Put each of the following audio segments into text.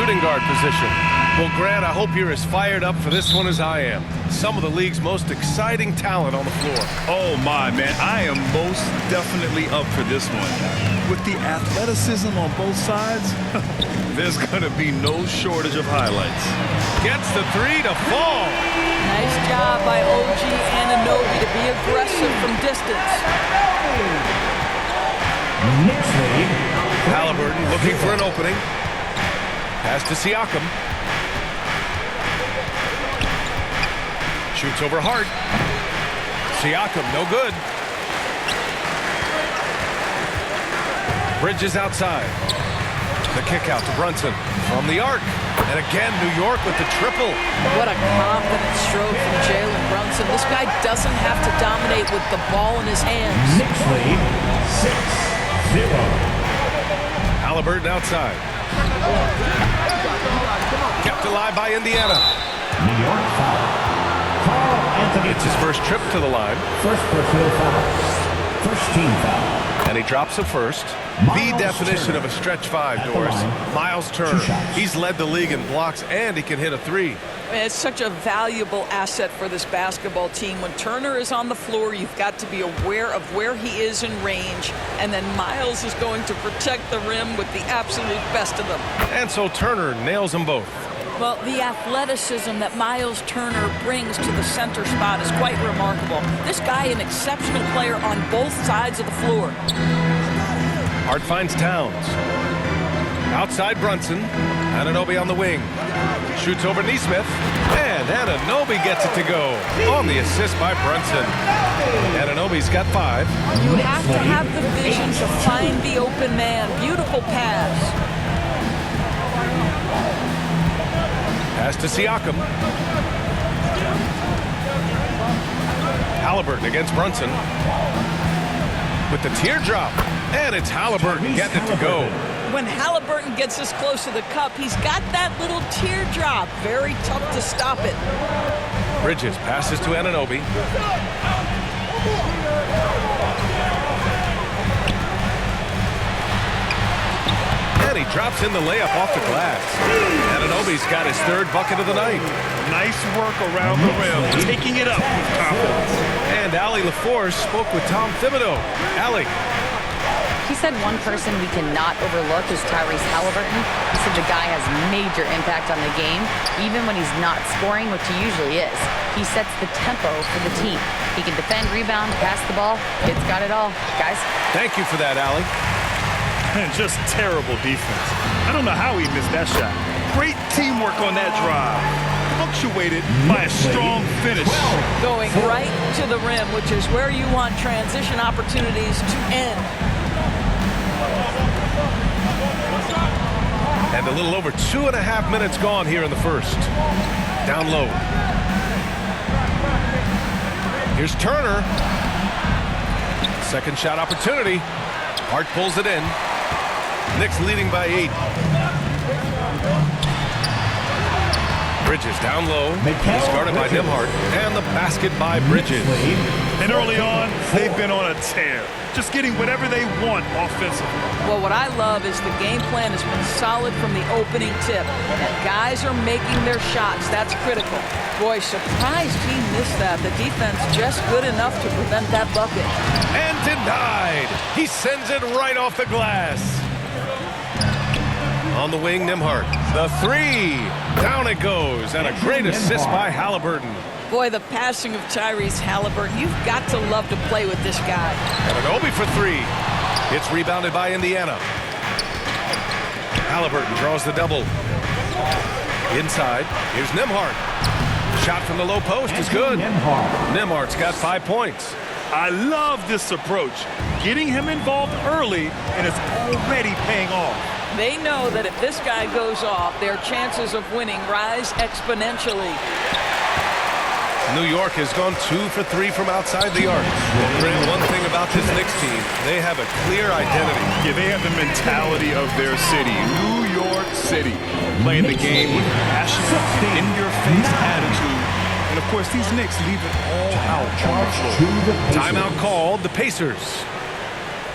shooting guard position. Well, Grant, I hope you're as fired up for this one as I am. Some of the league's most exciting talent on the floor. Oh, my, man. I am most definitely up for this one. With the athleticism on both sides, there's going to be no shortage of highlights. Gets the three to fall. Nice job by OG Anunoby to be aggressive from distance. Halliburton looking for an opening. Pass to Siakam. Shoots over Hart. Siakam, no good. Bridges outside. The kick out to Brunson from the arc. And again, New York with the triple. What a confident stroke from Jalen Brunson. This guy doesn't have to dominate with the ball in his hands. Knicks lead 6-0. Halliburton outside. Kept alive by Indiana. New York foul. Carl Anthony. It's his first trip to the line. First personal foul. First team foul. And he drops a first. The definition of a stretch five, Doris. Miles Turner. He's led the league in blocks, and he can hit a three. It's such a valuable asset for this basketball team. When Turner is on the floor, you've got to be aware of where he is in range, and then Miles is going to protect the rim with the absolute best of them. And so Turner nails them both. Well, the athleticism that Miles Turner brings to the center spot is quite remarkable. This guy, an exceptional player on both sides of the floor. Hart finds Towns. Outside Brunson. Anunoby on the wing. Shoots over Nesmith. And Anunoby gets it to go. On the assist by Brunson. Anunoby's got 5. You have to have the vision to find the open man. Beautiful pass. Pass to Siakam. Halliburton against Brunson. With the teardrop. And it's Halliburton getting it to go. When Halliburton gets this close to the cup, he's got that little teardrop. Very tough to stop it. Bridges passes to Anunoby. And he drops in the layup off the glass. Anunoby's got his 3rd bucket of the night. Nice work around the rim, taking it up with confidence. And Allie LaForce spoke with Tom Thibodeau. Allie. He said one person we cannot overlook is Tyrese Halliburton. He said the guy has major impact on the game, even when he's not scoring, which he usually is. He sets the tempo for the team. He can defend, rebound, pass the ball. Kid's got it all. Guys. Thank you for that, Allie. And just terrible defense. I don't know how he missed that shot. Great teamwork on that drive. Punctuated by a strong finish. Going right to the rim, which is where you want transition opportunities to end. And a little over 2.5 minutes gone here in the first. Down low. Here's Turner. Second shot opportunity. Hart pulls it in. Knicks leading by 8. Bridges down low. He's guarded by Nembhard. And the basket by Bridges. And early on, they've been on a tear. Just getting whatever they want offensively. Well, what I love is the game plan has been solid from the opening tip. And guys are making their shots. That's critical. Boy, surprised he missed that. The defense just good enough to prevent that bucket. And denied. He sends it right off the glass. On the wing, Nembhard. The 3. Down it goes. And a great assist by Halliburton. Boy, the passing of Tyrese Halliburton. You've got to love to play with this guy. Anunoby for 3. It's rebounded by Indiana. Halliburton draws the double. Inside. Here's Nembhard. Shot from the low post is good. Nembhard's got 5 points. I love this approach. Getting him involved early, and it's already paying off. They know that if this guy goes off, their chances of winning rise exponentially. New York has gone 2 for 3 from outside the arc. Grant, one thing about this Knicks team, they have a clear identity. Yeah, they have the mentality of their city, New York City, playing the game with passion and in-your-face attitude. And, of course, these Knicks leave it all out on the floor. Timeout called, the Pacers.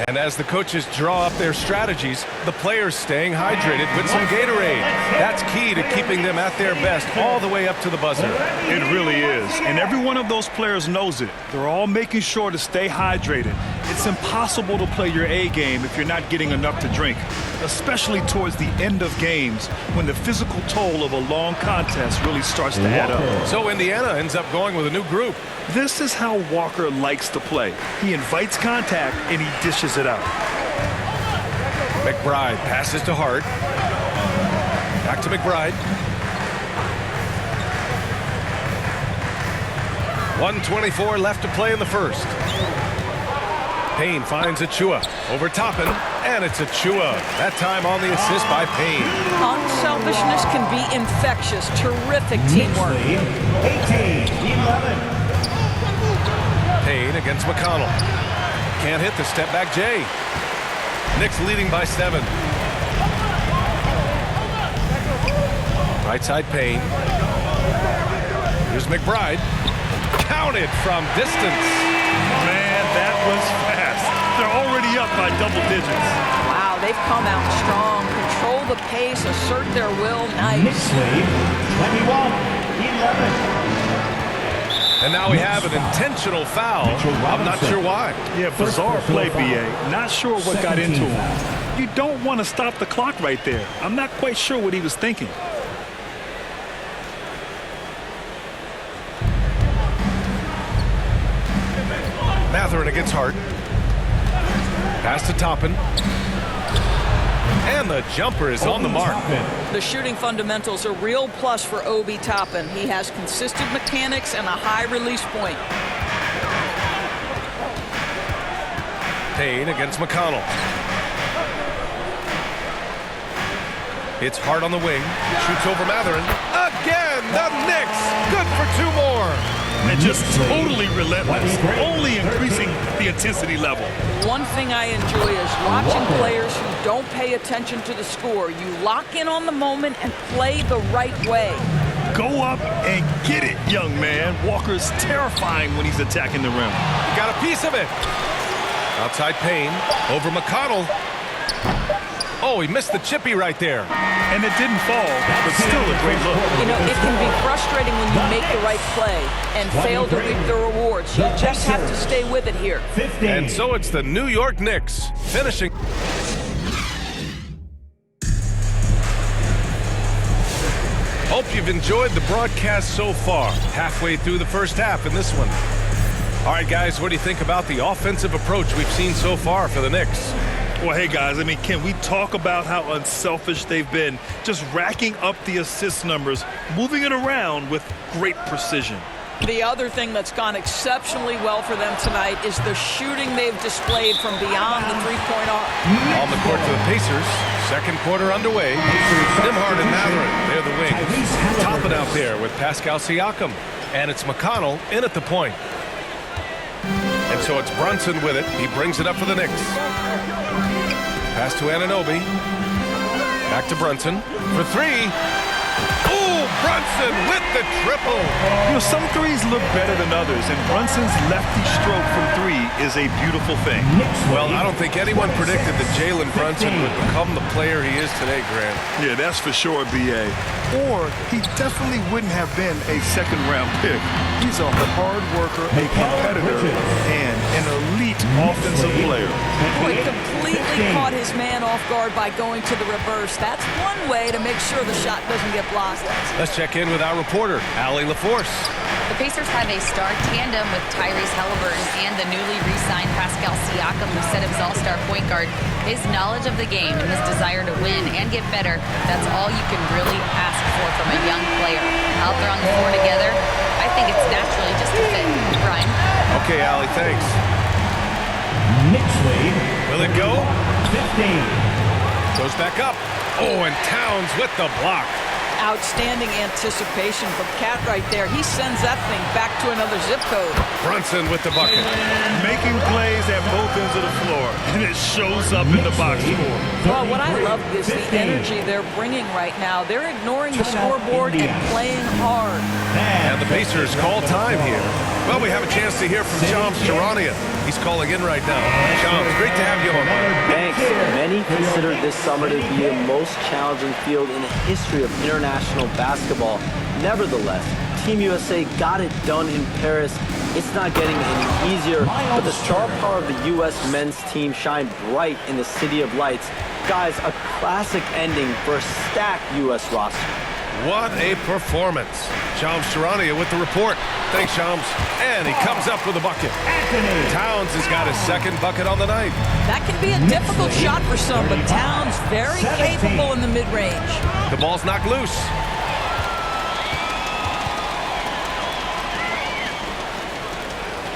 And as the coaches draw up their strategies, the players staying hydrated with some Gatorade. That's key to keeping them at their best all the way up to the buzzer. It really is. And every one of those players knows it. They're all making sure to stay hydrated. It's impossible to play your A game if you're not getting enough to drink, especially towards the end of games when the physical toll of a long contest really starts to add up. So Indiana ends up going with a new group. This is how Walker likes to play. He invites contact and he dishes it out. McBride passes to Hart. Back to McBride. 1:24 left to play in the first. Payne finds Achua over Toppin, and it's Achua. That time on the assist by Payne. Unselfishness can be infectious. Terrific teamwork. 18-11. Payne against McConnell. Can't hit the step back Jay. Knicks leading by 7. Right side Payne. Here's McBride. Counted from distance. Man, that was fast. They're already up by double digits. Wow, they've come out strong. Control the pace, assert their will. Nice. Knicks lead 21-11. And now we have an intentional foul. I'm not sure why. Yeah, bizarre play, B.A. Not sure what got into him. You don't want to stop the clock right there. I'm not quite sure what he was thinking. Mathurin against Hart. Pass to Toppin. And the jumper is on the mark. The shooting fundamentals are real plus for Obi Toppin. He has consistent mechanics and a high release point. Payne against McConnell. It's Hart on the wing. Shoots over Mathurin. Again, the Knicks. Good for 2 more. And just totally relentless, only increasing the intensity level. One thing I enjoy is watching players who don't pay attention to the score. You lock in on the moment and play the right way. Go up and get it, young man. Walker's terrifying when he's attacking the rim. He got a piece of it. Outside Payne. Over McConnell. Oh, he missed the chippy right there. And it didn't fall, but still a great look. You know, it can be frustrating when you make the right play and fail to reap the rewards. You just have to stay with it here. 15. And so it's the New York Knicks finishing. Hope you've enjoyed the broadcast so far. Halfway through the first half in this one. All right, guys, what do you think about the offensive approach we've seen so far for the Knicks? Well, hey, guys, I mean, can we talk about how unselfish they've been? Just racking up the assist numbers, moving it around with great precision. The other thing that's gone exceptionally well for them tonight is the shooting they've displayed from beyond the three-point arc. On the court for the Pacers. Second quarter underway. Nembhard and Mathurin, they're the wings. Toppin out there with Pascal Siakam. And it's McConnell in at the point. And so it's Brunson with it. He brings it up for the Knicks. Pass to Anunoby. Back to Brunson for 3. Ooh, Brunson with the triple. You know, some threes look better than others, and Brunson's lefty stroke from 3 is a beautiful thing. Well, I don't think anyone predicted that Jalen Brunson would become the player he is today, Grant. Yeah, that's for sure, B.A. Or he definitely wouldn't have been a second-round pick. He's a hard worker, a competitor, and an elite offensive player. Boy, completely caught his man off guard by going to the reverse. That's one way to make sure the shot doesn't get blocked. Let's check in with our reporter, Allie LaForce. The Pacers have a star tandem with Tyrese Halliburton and the newly re-signed Pascal Siakam, who set his all-star point guard. His knowledge of the game and his desire to win and get better, that's all you can really ask for from a young player. Out there on the floor together, I think it's naturally just a fit. Brian? Okay, Allie, thanks. Knicks lead. Will it go? 15. Goes back up. Oh, and Towns with the block. Outstanding anticipation from Cat right there. He sends that thing back to another zip code. Brunson with the bucket. Making plays at both ends of the floor, and it shows up in the box score. Well, what I love is the energy they're bringing right now. They're ignoring the scoreboard and playing hard. And the Pacers call time here. Well, we have a chance to hear from Shams Charania. He's calling in right now. Shams, great to have you on. Thanks. Many consider this summer to be the most challenging field in the history of international basketball. Nevertheless, Team USA got it done in Paris. It's not getting any easier, but the star power of the U.S. men's team shined bright in the City of Lights. Guys, a classic ending for a stacked U.S. roster. What a performance. Shams Charania with the report. Thanks, Shams. And he comes up with a bucket. Towns has got his second bucket on the night. That can be a difficult shot for some, but Towns very capable in the mid-range. The ball's knocked loose.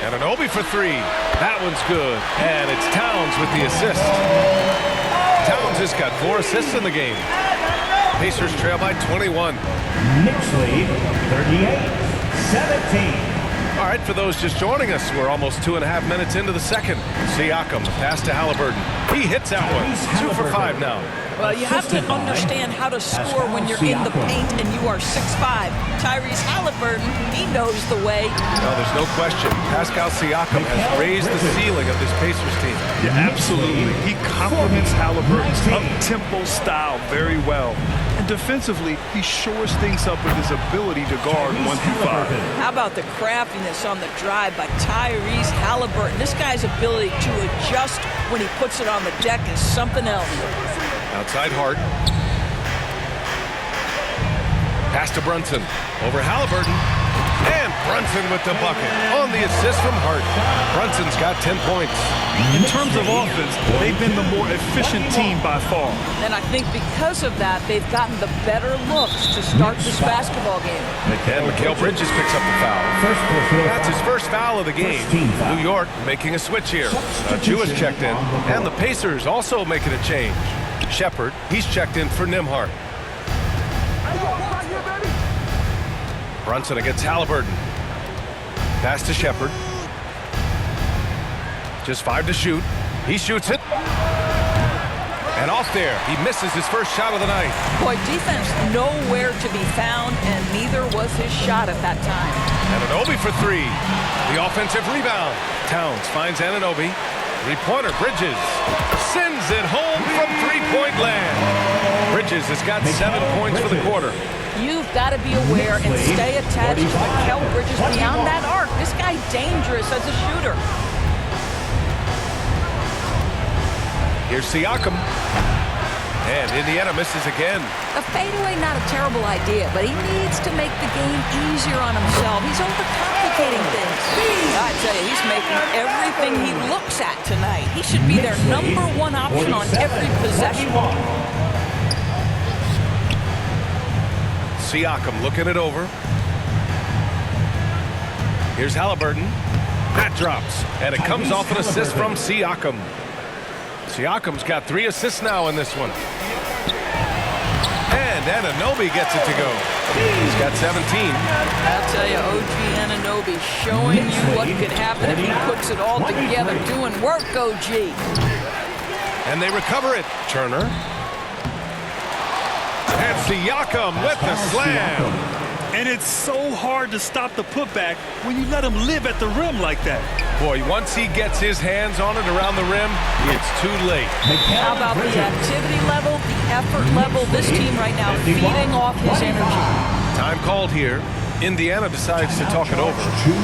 Anunoby for three. That one's good. And it's Towns with the assist. Towns has got 4 assists in the game. Pacers trail by 21. Knicks lead 38-17. All right, for those just joining us, we're almost 2.5 minutes into the second. Siakam, pass to Halliburton. He hits that one. 2 for 5 now. Well, you have to understand how to score when you're in the paint and you are 6'5". Tyrese Halliburton, he knows the way. No, there's no question. Pascal Siakam has raised the ceiling of this Pacers team. Yeah, absolutely. He complements Halliburton's up-tempo style very well. And defensively, he shores things up with his ability to guard 1 through 5. How about the craftiness on the drive by Tyrese Halliburton? This guy's ability to adjust when he puts it on the deck is something else. Outside Hart. Pass to Brunson. Over Halliburton. And Brunson with the bucket. On the assist from Hart. Brunson's got 10 points. In terms of offense, they've been the more efficient team by far. And I think because of that, they've gotten the better looks to start this basketball game. And Mikal Bridges picks up the foul. That's his first foul of the game. New York making a switch here. Jewish checked in. And the Pacers also making a change. Shepherd, he's checked in for Nembhard. Brunson against Halliburton. Pass to Shepherd. Just 5 to shoot. He shoots it. And off there. He misses his first shot of the night. Boy, defense nowhere to be found, and neither was his shot at that time. Anunoby for 3. The offensive rebound. Towns finds Anunoby. Three-pointer, Bridges sends it home from three-point land. Bridges has got 7 points for the quarter. You've got to be aware and stay attached to Mikal Bridges beyond that arc. This guy's dangerous as a shooter. Here's Siakam. And Indiana misses again. A fadeaway, not a terrible idea, but he needs to make the game easier on himself. He's overcomplicating things. I tell you, he's making everything he looks at tonight. He should be their #1 option on every possession. Siakam looking it over. Here's Halliburton. That drops. And it comes off an assist from Siakam. Siakam's got 3 assists now in this one. And Anunoby gets it to go. He's got 17. I'll tell you, OG Anunoby showing you what could happen if he puts it all together. Doing work, OG. And they recover it. Turner. And Siakam with the slam. And it's so hard to stop the putback when you let him live at the rim like that. Boy, once he gets his hands on it around the rim, it's too late. How about the activity level, the effort level? This team right now feeding off his energy. Time called here. Indiana decides to talk it over.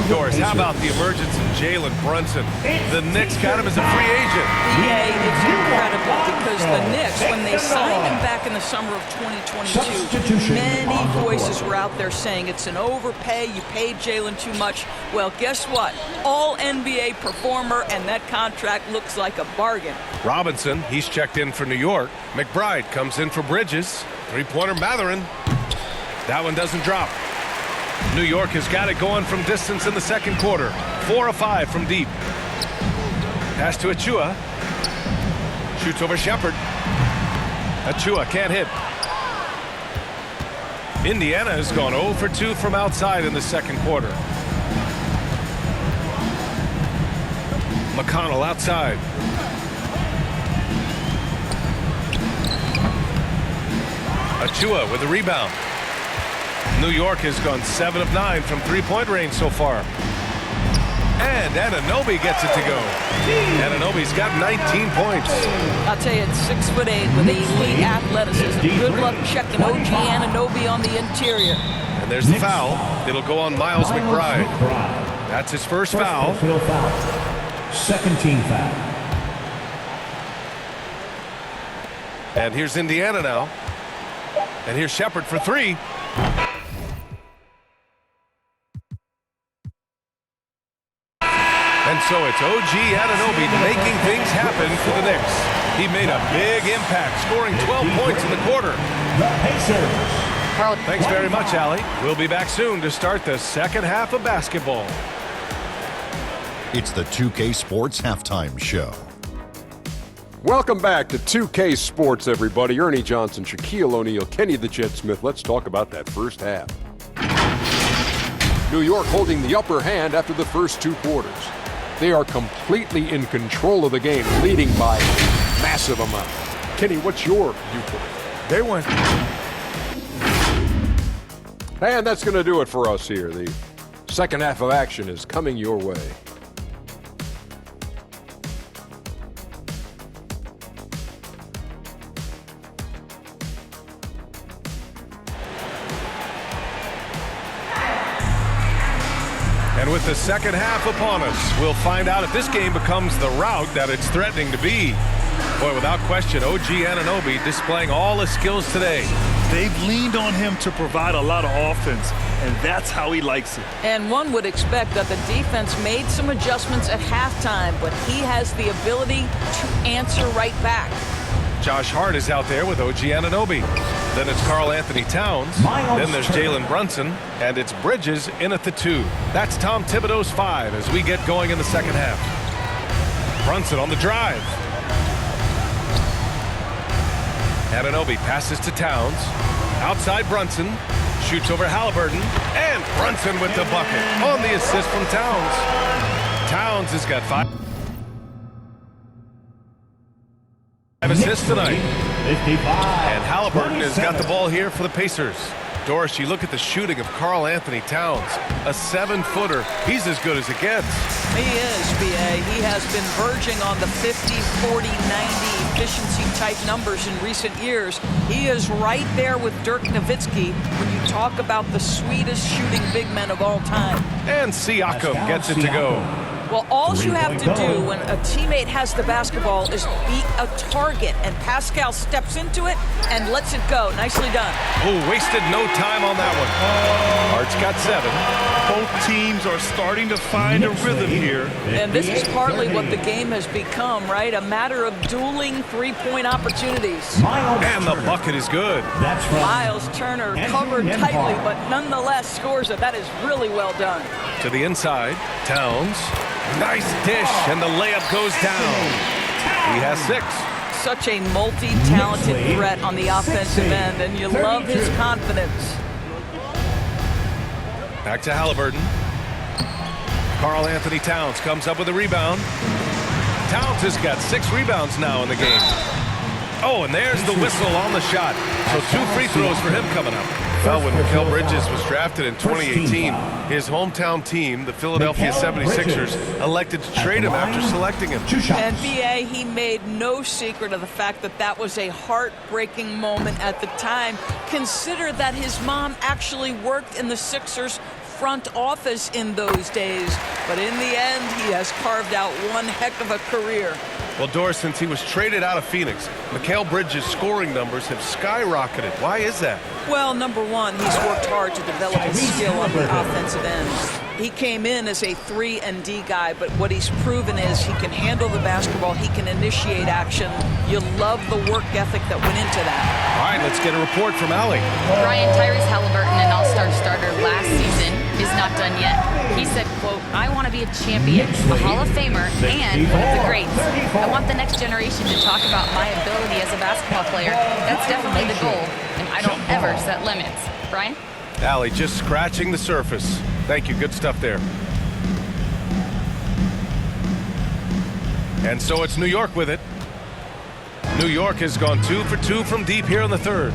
Doris, how about the emergence of Jalen Brunson? The Knicks got him as a free agent. Yeah, it's incredible because the Knicks, when they signed him back in the summer of 2022, many voices were out there saying it's an overpay, you paid Jalen too much. Well, guess what? All NBA performer, and that contract looks like a bargain. Robinson, he's checked in for New York. McBride comes in for Bridges. Three-pointer Mathurin. That one doesn't drop. New York has got it going from distance in the second quarter. 4 of 5 from deep. Pass to Achua. Shoots over Shepherd. Achua can't hit. Indiana has gone 0 for 2 from outside in the second quarter. McConnell outside. Achua with the rebound. New York has gone 7 of 9 from three-point range so far. And Anunoby gets it to go. Anunoby's got 19 points. I'll tell you, it's 6'8" with elite athleticism. Good luck checking OG Anunoby on the interior. And there's the foul. It'll go on Miles McBride. That's his first foul. Second team foul. And here's Indiana now. And here's Shepard for three. And so it's OG Anunoby making things happen for the Knicks. He made a big impact, scoring 12 points in the quarter. The Pacers. Carl, Thanks very much, Allie. We'll be back soon to start the second half of basketball. It's the 2K Sports Halftime Show. Welcome back to 2K Sports, everybody. Ernie Johnson, Shaquille O'Neal, Kenny the Jet Smith. Let's talk about that first half. New York holding the upper hand after the first two quarters. They are completely in control of the game, leading by a massive amount. Kenny, what's your viewpoint? They went. And that's going to do it for us here. The second half of action is coming your way. And with the second half upon us, we'll find out if this game becomes the rout that it's threatening to be. Boy, without question, OG Anunoby displaying all his skills today. They've leaned on him to provide a lot of offense, and that's how he likes it. And one would expect that the defense made some adjustments at halftime, but he has the ability to answer right back. Josh Hart is out there with OG Anunoby. Then it's Karl Anthony Towns. Then there's Jalen Brunson. And it's Bridges in at the 2. That's Tom Thibodeau's 5 as we get going in the second half. Brunson on the drive. Anunoby passes to Towns. Outside Brunson. Shoots over Halliburton. And Brunson with the bucket on the assist from Towns. Towns has got 5 assists tonight. 55. And Halliburton has got the ball here for the Pacers. Doris, you look at the shooting of Karl Anthony Towns, a 7-footer. He's as good as it gets. He is, B.A. He has been verging on the 50, 40, 90 efficiency type numbers in recent years. He is right there with Dirk Nowitzki when you talk about the sweetest shooting big men of all time. And Siakam gets it to go. Well, all you have to do when a teammate has the basketball is beat a target, and Pascal steps into it and lets it go. Nicely done. Oh, wasted no time on that one. Hart's got 7. Both teams are starting to find a rhythm here. And this is partly what the game has become, right? A matter of dueling three-point opportunities. And the bucket is good. That's right. Miles Turner covered tightly, but nonetheless scores it. That is really well done. To the inside, Towns. Nice dish, and the layup goes down. He has 6. Such a multi-talented threat on the offensive end, and you love his confidence. Back to Halliburton. Karl Anthony Towns comes up with a rebound. Towns has got 6 rebounds now in the game. Oh, and there's the whistle on the shot. So 2 free throws for him coming up. Well, when Mikal Bridges was drafted in 2018, his hometown team, the Philadelphia 76ers, elected to trade him after selecting him. And B.A., he made no secret of the fact that that was a heartbreaking moment at the time. Consider that his mom actually worked in the Sixers front office in those days. But in the end, he has carved out one heck of a career. Well, Doris, since he was traded out of Phoenix, Mikal Bridges' scoring numbers have skyrocketed. Why is that? Well, number one, he's worked hard to develop his skill on the offensive end. He came in as a 3-and-D guy, but what he's proven is he can handle the basketball, he can initiate action. You love the work ethic that went into that. All right, let's get a report from Allie. Brian Tyrese Halliburton, an all-star starter last season, is not done yet. He said, quote, "I want to be a champion, a Hall of Famer, and one of the greats. I want the next generation to talk about my ability as a basketball player. That's definitely the goal, and I don't ever set limits. Brian? Allie, just scratching the surface. Thank you. Good stuff there. And so it's New York with it. New York has gone 2 for 2 from deep here in the third.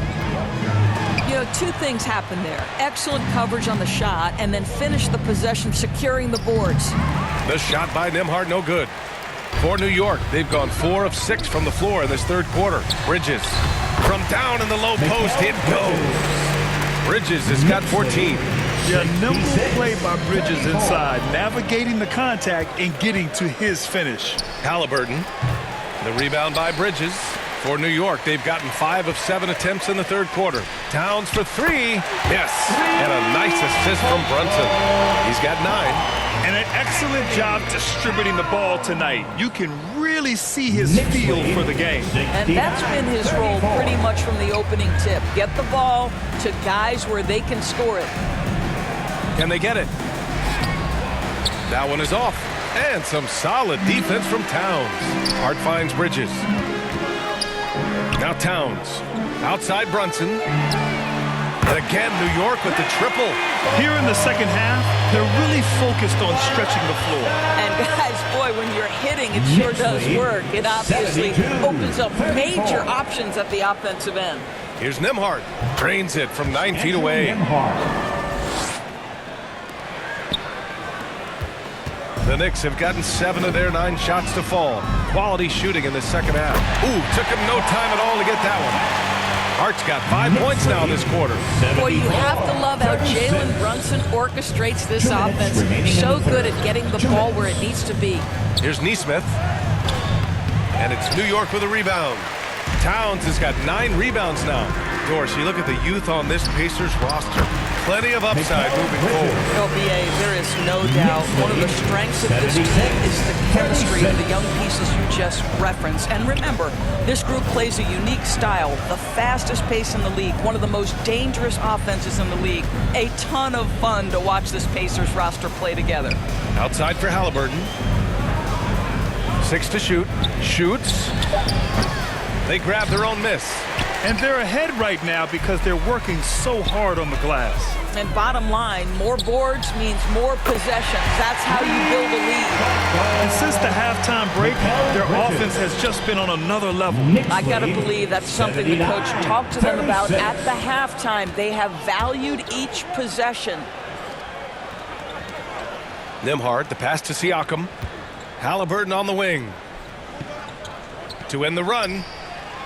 You know, two things happened there. Excellent coverage on the shot, and then finish the possession securing the boards. The shot by Nembhard, no good. For New York, they've gone 4 of 6 from the floor in this third quarter. Bridges from down in the low post. It goes. Bridges has got 14. Yeah, nimble play by Bridges inside, navigating the contact and getting to his finish. Halliburton, the rebound by Bridges. For New York, they've gotten 5 of 7 attempts in the third quarter. Towns for 3. Yes. And a nice assist from Brunson. He's got 9. And an excellent job distributing the ball tonight. You can really see his feel for the game. And that's been his role pretty much from the opening tip. Get the ball to guys where they can score it. Can they get it? That one is off. And some solid defense from Towns. Hart finds Bridges. Now Towns. Outside Brunson. And again, New York with the triple. Here in the second half, they're really focused on stretching the floor. And guys, boy, when you're hitting, it sure does work. It obviously opens up major options at the offensive end. Here's Nembhard. Drains it from 9 feet away. The Knicks have gotten 7 of their 9 shots to fall. Quality shooting in the second half. Ooh, took him no time at all to get that one. Hart's got 5 points now this quarter. Boy, you have to love how Jalen Brunson orchestrates this offense. He's so good at getting the ball where it needs to be. Here's Nesmith. And it's New York with a rebound. Towns has got 9 rebounds now. Dorsey, look at the youth on this Pacers roster. Plenty of upside moving forward. LBA, there is no doubt one of the strengths of this team is the chemistry of the young pieces you just referenced. And remember, this group plays a unique style, the fastest pace in the league, one of the most dangerous offenses in the league. A ton of fun to watch this Pacers roster play together. Outside for Halliburton. 6 to shoot. Shoots. They grab their own miss. And they're ahead right now because they're working so hard on the glass. And bottom line, more boards means more possessions. That's how you build a lead. And since the halftime break, their offense has just been on another level. I got to believe that's something the coach talked to them about at the halftime. They have valued each possession. Nembhard, the pass to Siakam. Halliburton on the wing. To end the run.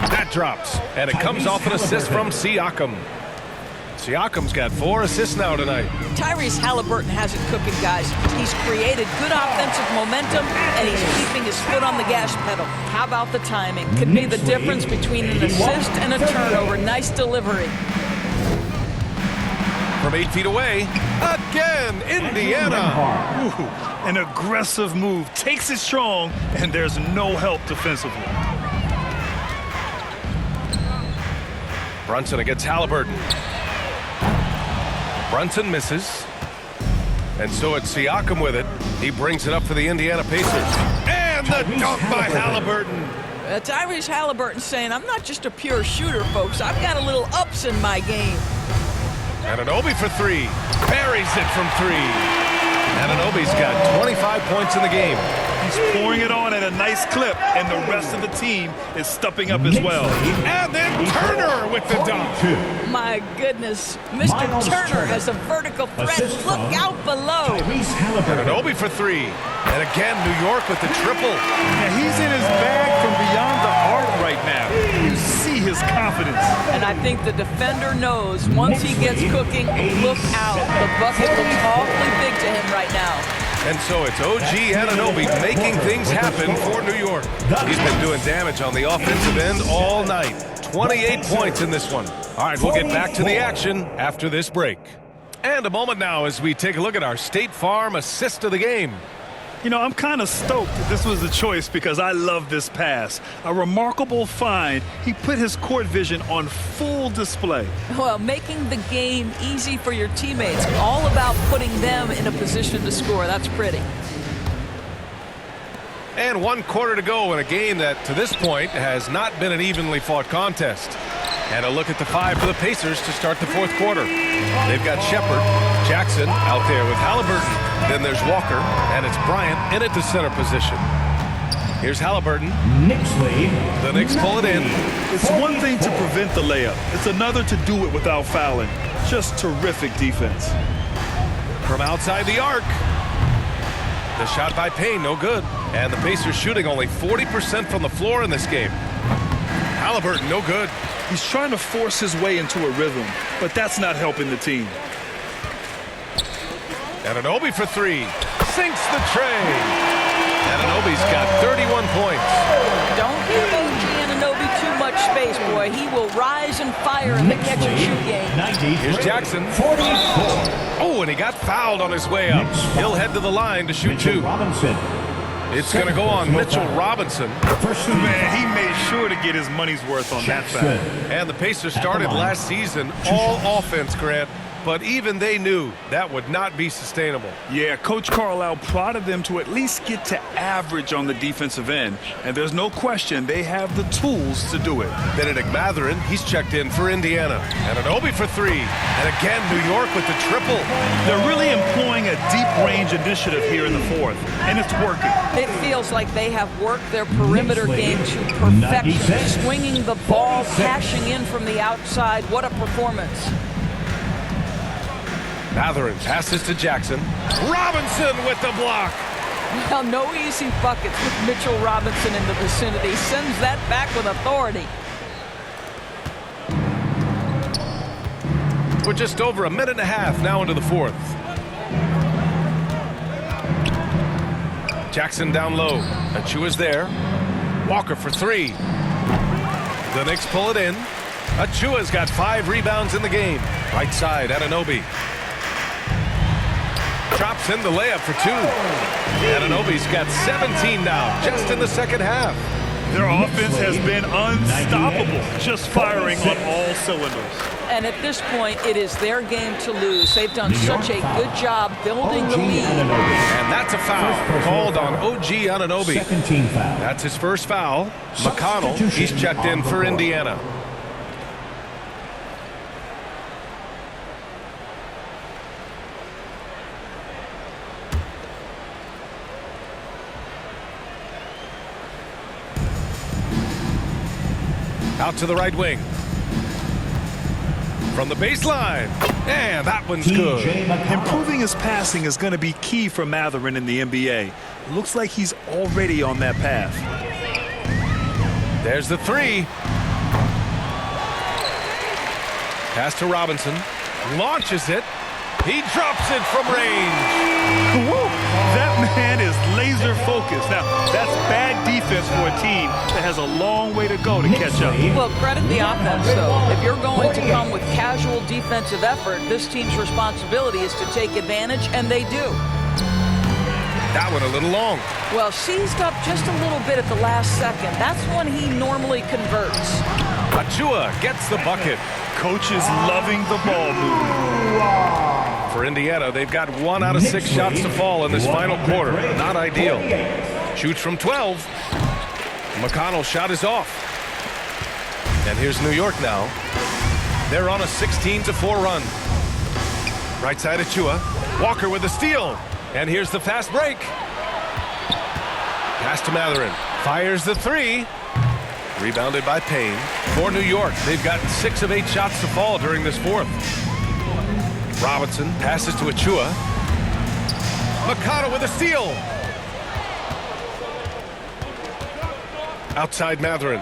That drops, and it comes off an assist from Siakam. Siakam's got 4 assists now tonight. Tyrese Halliburton has it cooking, guys. He's created good offensive momentum, and he's keeping his foot on the gas pedal. How about the timing? Could be the difference between an assist and a turnover. Nice delivery. From 8 feet away, again, Indiana. Ooh, an aggressive move, takes it strong, and there's no help defensively. Brunson against Halliburton. Brunson misses. And so it's Siakam with it. He brings it up for the Indiana Pacers. And the dunk by Halliburton. Tyrese Halliburton saying, I'm not just a pure shooter, folks. I've got a little ups in my game. Anunoby for 3. Buries it from 3. Anunoby's got 25 points in the game. He's pouring it on at a nice clip, and the rest of the team is stepping up as well. And then Turner with the dunk. My goodness, Mr. Turner has a vertical threat. Look out below. Anunoby for 3. And again, New York with the triple. Yeah, he's in his bag from beyond the arc right now. You see his confidence. And I think the defender knows once he gets cooking, look out. The bucket looks awfully big to him right now. And so it's OG Anunoby making things happen for New York. He's been doing damage on the offensive end all night. 28 points in this one. All right, we'll get back to the action after this break. And a moment now as we take a look at our State Farm assist of the game. You know, I'm kind of stoked that this was a choice because I love this pass. A remarkable find. He put his court vision on full display. Well, making the game easy for your teammates. All about putting them in a position to score. That's pretty. And 1 quarter to go in a game that, to this point, has not been an evenly fought contest. And a look at the 5 for the Pacers to start the fourth quarter. They've got Shepard, Jackson out there with Halliburton. Then there's Walker, and it's Bryant in at the center position. Here's Halliburton. The Knicks pull it in. It's one thing to prevent the layup. It's another to do it without fouling. Just terrific defense. From outside the arc. The shot by Payne, no good. And the Pacers shooting only 40% from the floor in this game. Halliburton, no good. He's trying to force his way into a rhythm, but that's not helping the team. Anunoby for 3. Sinks the tray. Anunoby's got 31 points. Don't give OG Anunoby too much space, boy. He will rise and fire in the catch-and-shoot game. Here's Jackson. Oh, and he got fouled on his way up. He'll head to the line to shoot 2. It's going to go on Mitchell Robinson. Man, he made sure to get his money's worth on that foul. And the Pacers started last season all offense, Grant. But even they knew that would not be sustainable. Yeah, Coach Carlisle prodded them to at least get to average on the defensive end. And there's no question they have the tools to do it. Benedict Mathurin, he's checked in for Indiana. Anunoby for 3. And again, New York with the triple. They're really employing a deep-range initiative here in the fourth, and it's working. It feels like they have worked their perimeter game to perfection. Swinging the ball, cashing in from the outside. What a performance. Mathurin passes to Jackson. Robinson with the block. Well, no easy buckets with Mitchell Robinson in the vicinity. Sends that back with authority. We're just over a minute and a half now into the fourth. Jackson down low. Achua's there. Walker for 3. The Knicks pull it in. Achua's got 5 rebounds in the game. Right side, Anunoby. Drops in the layup for 2. Anunoby's got 17 now, just in the second half. Their offense has been unstoppable, just firing on all cylinders. And at this point, it is their game to lose. They've done such a good job building the lead. And that's a foul called on OG Anunoby. That's his first foul. McConnell, he's checked in for Indiana. Out to the right wing. From the baseline. And that one's good. Improving his passing is going to be key for Mathurin in the NBA. Looks like he's already on that path. There's the 3. Pass to Robinson. Launches it. He drops it from range. Woo! That man is laser focused. Now, that's bad defense for a team that has a long way to go to catch up. Well, credit the offense, though. If you're going to come with casual defensive effort, this team's responsibility is to take advantage, and they do. That one a little long. Well, seized up just a little bit at the last second. That's when he normally converts. Achua gets the bucket. Coach is loving the ball movement. For Indiana, they've got 1 out of 6 shots to fall in this final quarter. Not ideal. Shoots from 12. McConnell's shot is off. And here's New York now. They're on a 16-4 run. Right side Achua. Walker with the steal. And here's the fast break. Pass to Mathurin. Fires the 3. Rebounded by Payne. For New York, they've gotten 6 of 8 shots to fall during this fourth. Robinson passes to Achua. McConnell with a steal. Outside Mathurin.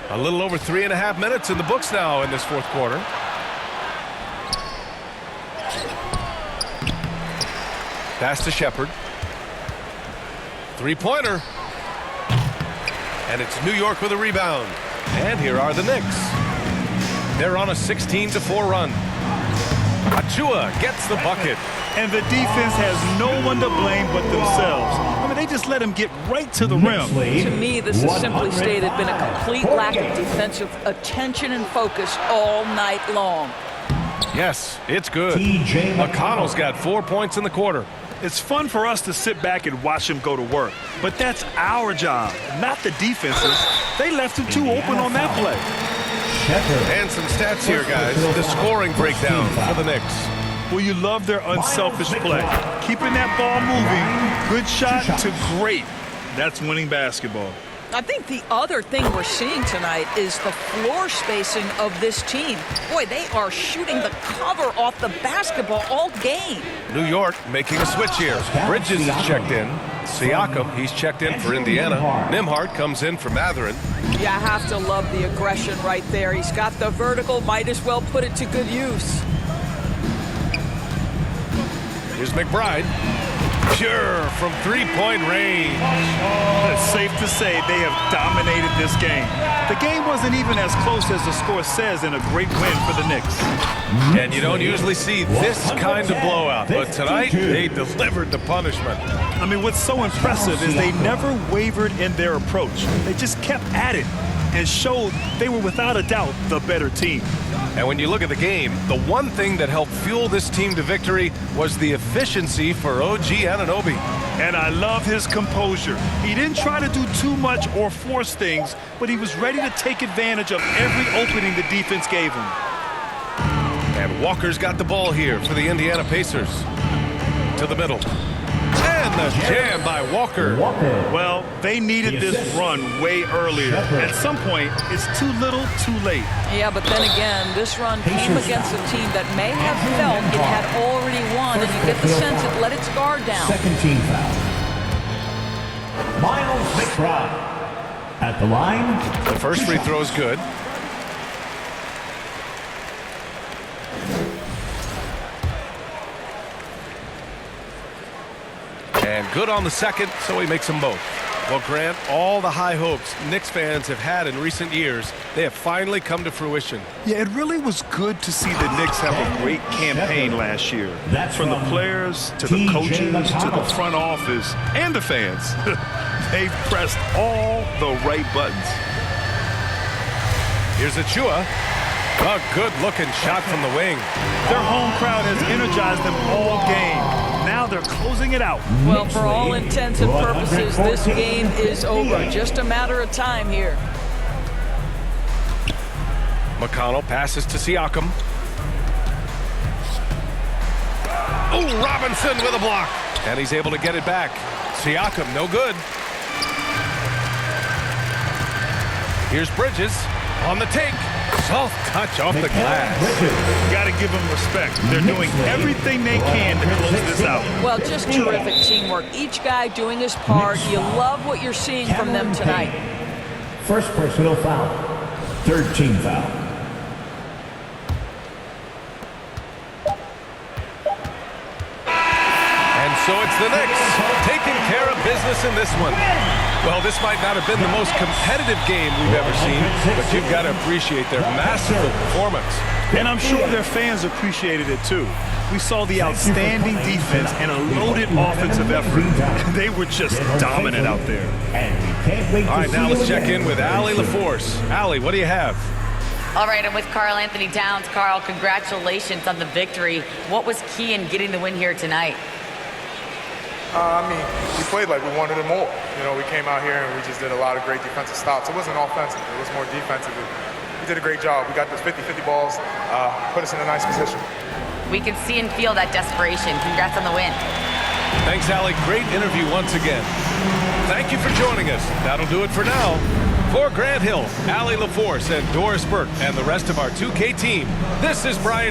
A little over 3.5 minutes in the books now in this fourth quarter. Pass to Shepard. 3-pointer. And it's New York with a rebound. And here are the Knicks. They're on a 16-4 run. Achua gets the bucket. And the defense has no one to blame but themselves. I mean, they just let him get right to the rim. To me, this has simply stated been a complete lack of defensive attention and focus all night long. Yes, it's good. McConnell's got 4 points in the quarter. It's fun for us to sit back and watch him go to work, but that's our job, not the defense's. They left him too open on that play. And some stats here, guys. The scoring breakdown for the Knicks. Well, you love their unselfish play. Keeping that ball moving, good shot to great. That's winning basketball. I think the other thing we're seeing tonight is the floor spacing of this team. Boy, they are shooting the cover off the basketball all game. New York making a switch here. Bridges is checked in. Siakam, he's checked in for Indiana. Nembhard comes in for Mathurin. You have to love the aggression right there. He's got the vertical, might as well put it to good use. Here's McBride. Pure from three-point range. It's safe to say they have dominated this game. The game wasn't even as close as the score says in a great win for the Knicks. And you don't usually see this kind of blowout, but tonight they delivered the punishment. I mean, what's so impressive is they never wavered in their approach. They just kept at it and showed they were without a doubt the better team. And when you look at the game, the one thing that helped fuel this team to victory was the efficiency for OG Anunoby. And I love his composure. He didn't try to do too much or force things, but he was ready to take advantage of every opening the defense gave him. And Walker's got the ball here for the Indiana Pacers. To the middle. And the jam by Walker. Well, they needed this run way earlier. At some point, it's too little, too late. Yeah, but then again, this run came against a team that may have felt it had already won, and you get the sense it let its guard down. Second team foul. Miles McBride at the line. The first free throw is good. And good on the second, so he makes them both. Well, Grant, all the high hopes Knicks fans have had in recent years, they have finally come to fruition. Yeah, it really was good to see the Knicks have a great campaign last year. From the players to the coaches to the front office and the fans. They've pressed all the right buttons. Here's Achua. A good-looking shot from the wing. Their home crowd has energized them all game. Now they're closing it out. Well, for all intents and purposes, this game is over. Just a matter of time here. McConnell passes to Siakam. Oh, Robinson with a block. And he's able to get it back. Siakam, no good. Here's Bridges on the take. Soft touch off the glass. Got to give them respect. They're doing everything they can to close this out. Well, just terrific teamwork. Each guy doing his part. You love what you're seeing from them tonight. First personal foul. Third team foul. And so it's the Knicks taking care of business in this one. Well, this might not have been the most competitive game we've ever seen, but you've got to appreciate their masterful performance. And I'm sure their fans appreciated it too. We saw the outstanding defense and a loaded offensive effort. They were just dominant out there. All right, now let's check in with Allie LaForce. Allie, what do you have? All right, I'm with Karl Anthony Towns. Karl, congratulations on the victory. What was key in getting the win here tonight? I mean, we played like we wanted it more. You know, we came out here and we just did a lot of great defensive stops. It wasn't offensive. It was more defensive. We did a great job. We got those 50-50 balls, put us in a nice position. We can see and feel that desperation. Congrats on the win. Thanks, Allie. Great interview once again. Thank you for joining us. That'll do it for now. For Grant Hill, Allie LaForce, and Doris Burke, and the rest of our 2K team, this is Brian